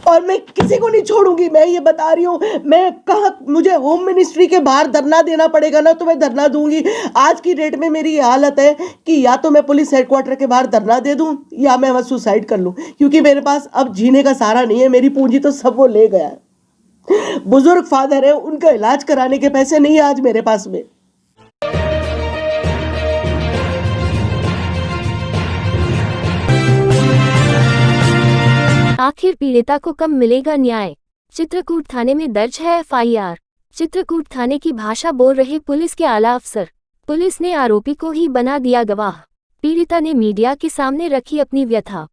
और मैं किसी को नहीं छोड़ूंगी। मैं ये बता रही हूँ, मैं कहाँ, मुझे होम मिनिस्ट्री के बाहर धरना देना पड़ेगा ना तो मैं धरना दूंगी। आज की डेट में मेरी ये हालत है कि या तो मैं पुलिस हेडक्वार्टर के बाहर धरना दे दूं या मैं वहां सुसाइड कर लूं, क्योंकि मेरे पास अब जीने का सहारा नहीं है। मेरी पूंजी तो सब वो ले गया है। बुजुर्ग फादर है, उनका इलाज कराने के पैसे नहीं है आज मेरे पास में। आखिर पीड़िता को कब मिलेगा न्याय? चित्रकूट थाने में दर्ज है एफआईआर। चित्रकूट थाने की भाषा बोल रहे पुलिस के आला अफसर। पुलिस ने आरोपी को ही बना दिया गवाह। पीड़िता ने मीडिया के सामने रखी अपनी व्यथा।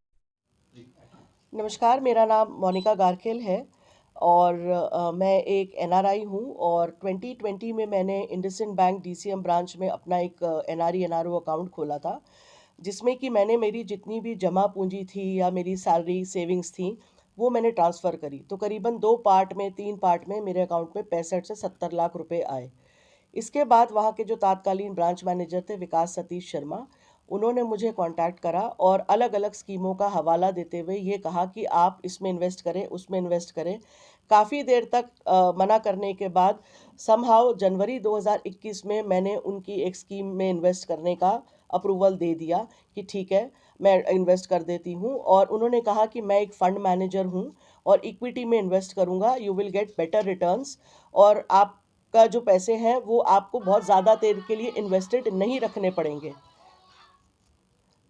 नमस्कार, मेरा नाम मोनिका गारखेल है और मैं एक एनआरआई हूँ। और 2020 में मैंने इंडसइंड बैंक डीसीएम ब्रांच में अपना एक एनआरई एनआरओ अकाउंट खोला था, जिसमें कि मैंने मेरी जितनी भी जमा पूंजी थी या मेरी सैलरी सेविंग्स थी वो मैंने ट्रांसफ़र करी। तो करीबन 3 पार्ट में मेरे अकाउंट में 65 से 70 लाख रुपए आए। इसके बाद वहाँ के जो तत्कालीन ब्रांच मैनेजर थे विकास सतीश शर्मा, उन्होंने मुझे कांटेक्ट करा और अलग अलग स्कीमों का हवाला देते हुए ये कहा कि आप इसमें इन्वेस्ट करें, उसमें इन्वेस्ट करें। काफ़ी देर तक मना करने के बाद समहाउ जनवरी 2021 में मैंने उनकी एक स्कीम में इन्वेस्ट करने का अप्रूवल दे दिया कि ठीक है, मैं इन्वेस्ट कर देती हूँ। और उन्होंने कहा कि मैं एक फ़ंड मैनेजर हूँ और इक्विटी में इन्वेस्ट करूँगा, you will get better returns, और आपका जो पैसे हैं वो आपको बहुत ज़्यादा देर के लिए इन्वेस्टेड नहीं रखने पड़ेंगे।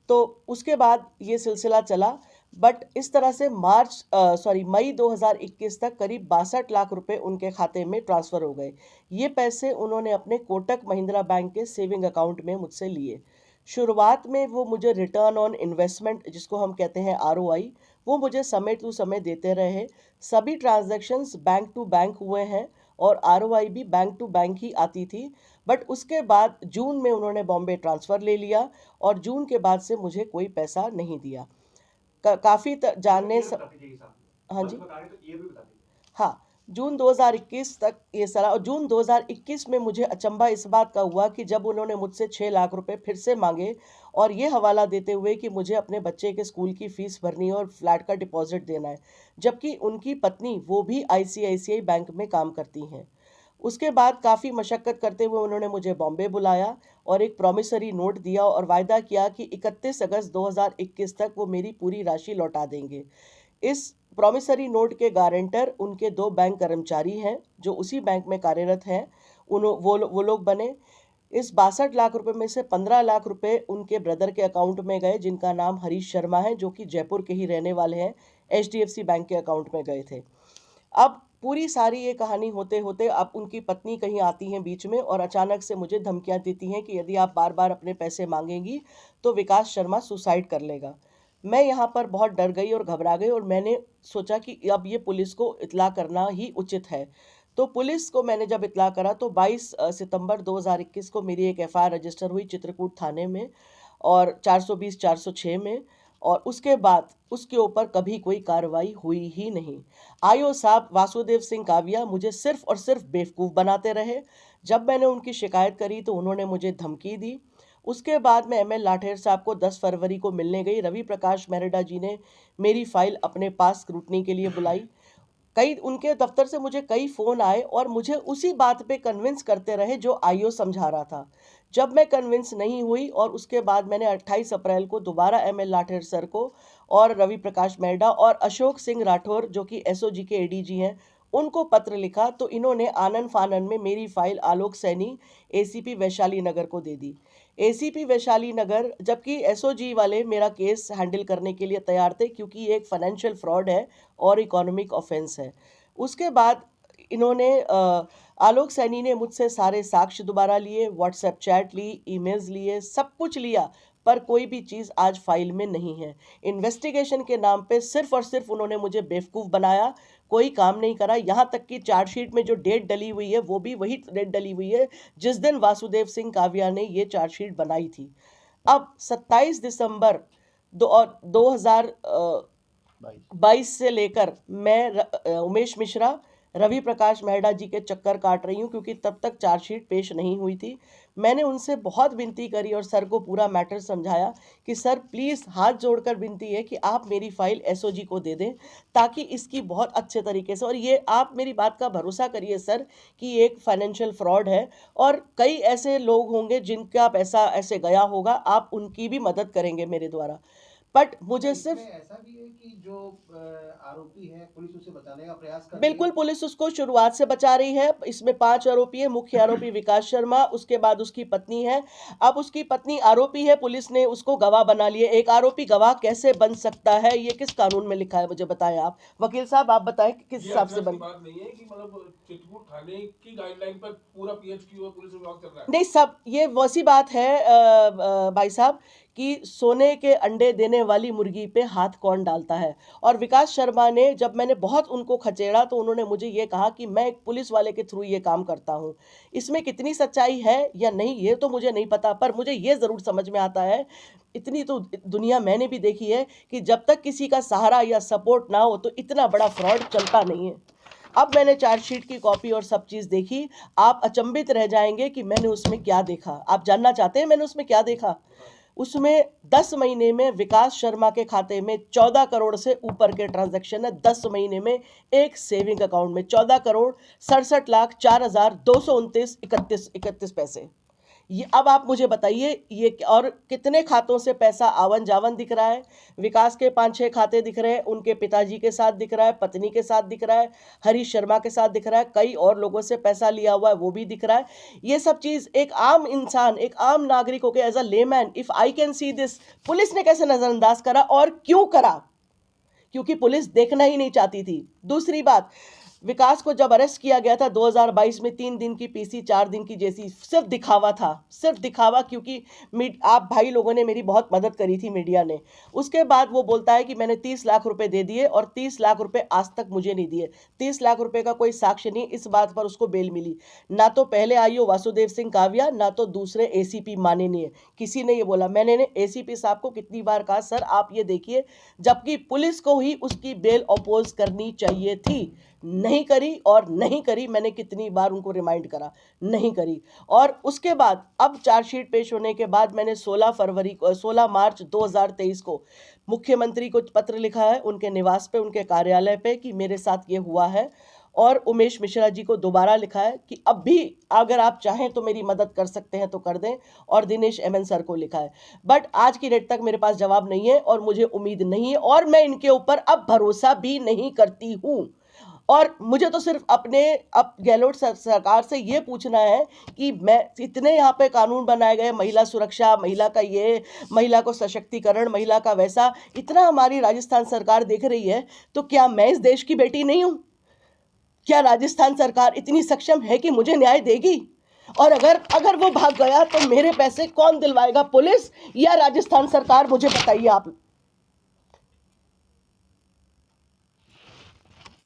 तो उसके बाद ये सिलसिला चला। बट इस तरह से मई 2021 तक करीब 62 लाख रुपए उनके खाते में ट्रांसफ़र हो गए। ये पैसे उन्होंने अपने कोटक महिंद्रा बैंक के सेविंग अकाउंट में मुझसे लिए। शुरुआत में वो मुझे रिटर्न ऑन इन्वेस्टमेंट, जिसको हम कहते हैं आरओआई, वो मुझे समय टू समय देते रहे। सभी ट्रांजैक्शंस बैंक टू बैंक हुए हैं और आरओआई भी बैंक टू बैंक ही आती थी। बट उसके बाद जून में उन्होंने बॉम्बे ट्रांसफ़र ले लिया और जून के बाद से मुझे कोई पैसा नहीं दिया। काफ़ी जानने स... हाँ जी, हाँ, जून 2021 तक ये सारा। और जून 2021 में मुझे अचंभा इस बात का हुआ कि जब उन्होंने मुझसे 6 लाख रुपए फिर से मांगे और ये हवाला देते हुए कि मुझे अपने बच्चे के स्कूल की फ़ीस भरनी है और फ्लैट का डिपॉजिट देना है, जबकि उनकी पत्नी वो भी आईसीआईसीआई बैंक में काम करती हैं। उसके बाद काफ़ी मशक्क़त करते हुए उन्होंने मुझे बॉम्बे बुलाया और एक प्रॉमिसरी नोट दिया और वायदा किया कि 31 अगस्त 2021 तक वो मेरी पूरी राशि लौटा देंगे। इस प्रॉमिसरी नोट के गारंटर उनके 2 बैंक कर्मचारी हैं जो उसी बैंक में कार्यरत हैं। वो लोग बने। इस 62 लाख रुपए में से 15 लाख रुपए उनके ब्रदर के अकाउंट में गए, जिनका नाम हरीश शर्मा है, जो कि जयपुर के ही रहने वाले हैं। एचडीएफसी बैंक के अकाउंट में गए थे। अब पूरी सारी ये कहानी होते होते अब उनकी पत्नी कहीं आती हैं बीच में और अचानक से मुझे धमकियां देती हैं कि यदि आप बार बार अपने पैसे मांगेंगी तो विकास शर्मा सुसाइड कर लेगा। मैं यहाँ पर बहुत डर गई और घबरा गई और मैंने सोचा कि अब ये पुलिस को इत्ला करना ही उचित है। तो पुलिस को मैंने जब इत्ला करा तो 22 सितंबर 2021 को मेरी एक एफआईआर रजिस्टर हुई चित्रकूट थाने में और 420 406 में। और उसके बाद उसके ऊपर कभी कोई कार्रवाई हुई ही नहीं। आईओ साहब वासुदेव सिंह काविया मुझे सिर्फ और सिर्फ बेवकूफ़ बनाते रहे। जब मैंने उनकी शिकायत करी तो उन्होंने मुझे धमकी दी। उसके बाद मैं एमएल लाठेर साहब को 10 फरवरी को मिलने गई। रवि प्रकाश मेहरा जी ने मेरी फाइल अपने पास स्क्रूटनी के लिए बुलाई। कई उनके दफ्तर से मुझे कई फ़ोन आए और मुझे उसी बात पे कन्विंस करते रहे जो आईओ समझा रहा था। जब मैं कन्विंस नहीं हुई और उसके बाद मैंने 28 अप्रैल को दोबारा एमएल लाठेर सर को और रवि प्रकाश मेहरा और अशोक सिंह राठौर, जो कि एसओजी के एडीजी हैं, उनको पत्र लिखा तो इन्होंने आनन फानन में मेरी फाइल आलोक सैनी एसीपी वैशाली नगर को दे दी। एसीपी वैशाली नगर, जबकि एसओजी वाले मेरा केस हैंडल करने के लिए तैयार थे क्योंकि ये एक फाइनेंशियल फ्रॉड है और इकोनॉमिक ऑफेंस है। उसके बाद इन्होंने आलोक सैनी ने मुझसे सारे साक्ष्य दोबारा लिए, व्हाट्सएप चैट ली, ईमेल्स लिए, सब कुछ लिया, पर कोई भी चीज़ आज फाइल में नहीं है। इन्वेस्टिगेशन के नाम पे सिर्फ और सिर्फ उन्होंने मुझे बेवकूफ़ बनाया, कोई काम नहीं करा। यहाँ तक कि चार्जशीट में जो डेट डली हुई है वो भी वही डेट डली हुई है जिस दिन वासुदेव सिंह काविया ने ये चार्जशीट बनाई थी। अब 27 दिसंबर 2022 से लेकर मैं उमेश मिश्रा, रवि प्रकाश मेहरा जी के चक्कर काट रही हूँ, क्योंकि तब तक चार्जशीट पेश नहीं हुई थी। मैंने उनसे बहुत विनती करी और सर को पूरा मैटर समझाया कि सर प्लीज़ हाथ जोड़कर विनती है कि आप मेरी फाइल एसओजी को दे दें, ताकि इसकी बहुत अच्छे तरीके से, और ये आप मेरी बात का भरोसा करिए सर कि एक फाइनेंशियल फ्रॉड है और कई ऐसे लोग होंगे जिनका पैसा ऐसे गया होगा, आप उनकी भी मदद करेंगे मेरे द्वारा। बट मुझे सिर्फ ऐसा भी है कि जो आरोपी है पुलिस उसे बचाने का प्रयास कर रही है। बिल्कुल, पुलिस उसको शुरुआत से बचा रही है। इसमें 5 आरोपी है। मुख्य आरोपी विकास शर्मा, उसके बाद उसकी पत्नी है। अब उसकी पत्नी आरोपी है, पुलिस ने उसको गवाह बना लिया। एक आरोपी गवाह कैसे बन सकता है, ये किस कानून में लिखा है, मुझे बताएं आप। वकील साहब आप बताएं कि किस हिसाब से बन। बात नहीं है कि मतलब चित्रकूट थाने की गाइडलाइन पर पूरा पीएचक्यू और पुलिस विभाग चल रहा है। नहीं, सब ये वैसी बात है भाई साहब कि सोने के अंडे देने वाली मुर्गी पे हाथ कौन डालता है। और विकास शर्मा ने, जब मैंने बहुत उनको खचेड़ा तो उन्होंने मुझे ये कहा कि मैं एक पुलिस वाले के थ्रू ये काम करता हूँ। इसमें कितनी सच्चाई है या नहीं ये तो मुझे नहीं पता, पर मुझे ये ज़रूर समझ में आता है, इतनी तो दुनिया मैंने भी देखी है कि जब तक किसी का सहारा या सपोर्ट ना हो तो इतना बड़ा फ्रॉड चलता नहीं है। अब मैंने चार्जशीट की कॉपी और सब चीज़ देखी, आप अचंभित रह जाएंगे कि मैंने उसमें क्या देखा। आप जानना चाहते हैं मैंने उसमें क्या देखा? उसमें 10 महीने में विकास शर्मा के खाते में 14 करोड़ से ऊपर के ट्रांजैक्शन है। 10 महीने में एक सेविंग अकाउंट में 14 करोड़ 67,04,229.31 पैसे। ये अब आप मुझे बताइए ये, और कितने खातों से पैसा आवन जावन दिख रहा है। विकास के 5-6 खाते दिख रहे हैं, उनके पिताजी के साथ दिख रहा है, पत्नी के साथ दिख रहा है, हरीश शर्मा के साथ दिख रहा है, कई और लोगों से पैसा लिया हुआ है वो भी दिख रहा है। ये सब चीज़ एक आम इंसान, एक आम नागरिक होकर as a layman if I can see this, police ने कैसे नज़रअंदाज करा और क्यों करा? क्योंकि पुलिस देखना ही नहीं चाहती थी। दूसरी बात, विकास को जब अरेस्ट किया गया था 2022 में, 3 दिन की पीसी 4 दिन की जेसी, सिर्फ दिखावा था, सिर्फ दिखावा, क्योंकि आप भाई लोगों ने मेरी बहुत मदद करी थी, मीडिया ने। उसके बाद वो बोलता है कि मैंने 30 लाख रुपए दे दिए और 30 लाख रुपए आज तक मुझे नहीं दिए। 30 लाख रुपए का कोई साक्ष्य नहीं, इस बात पर उसको बेल मिली। ना तो पहले आईओ वासुदेव सिंह काविया, ना तो दूसरे एसीपी माननीय, किसी ने ये बोला। मैंने एसीपी साहब को कितनी बार कहा सर आप ये देखिए, जबकि पुलिस को ही उसकी बेल अपोज करनी चाहिए थी, नहीं करी। और नहीं करी, मैंने कितनी बार उनको रिमाइंड करा, नहीं करी। और उसके बाद अब चार्जशीट पेश होने के बाद मैंने 16 मार्च 2023 को मुख्यमंत्री को पत्र लिखा है, उनके निवास पे, उनके कार्यालय पे, कि मेरे साथ ये हुआ है। और उमेश मिश्रा जी को दोबारा लिखा है कि अब भी अगर आप चाहें तो मेरी मदद कर सकते हैं तो कर दें। और दिनेश एमएन सर को लिखा है। बट आज की डेट तक मेरे पास जवाब नहीं है और मुझे उम्मीद नहीं है और मैं इनके ऊपर अब भरोसा भी नहीं करती हूँ। और मुझे तो सिर्फ अपने अब गहलोत सरकार से ये पूछना है कि मैं, इतने यहाँ पे कानून बनाए गए, महिला सुरक्षा, महिला का ये, महिला को सशक्तिकरण, महिला का वैसा, इतना हमारी राजस्थान सरकार देख रही है, तो क्या मैं इस देश की बेटी नहीं हूँ? क्या राजस्थान सरकार इतनी सक्षम है कि मुझे न्याय देगी? और अगर वो भाग गया तो मेरे पैसे कौन दिलवाएगा, पुलिस या राजस्थान सरकार? मुझे बताइए आप।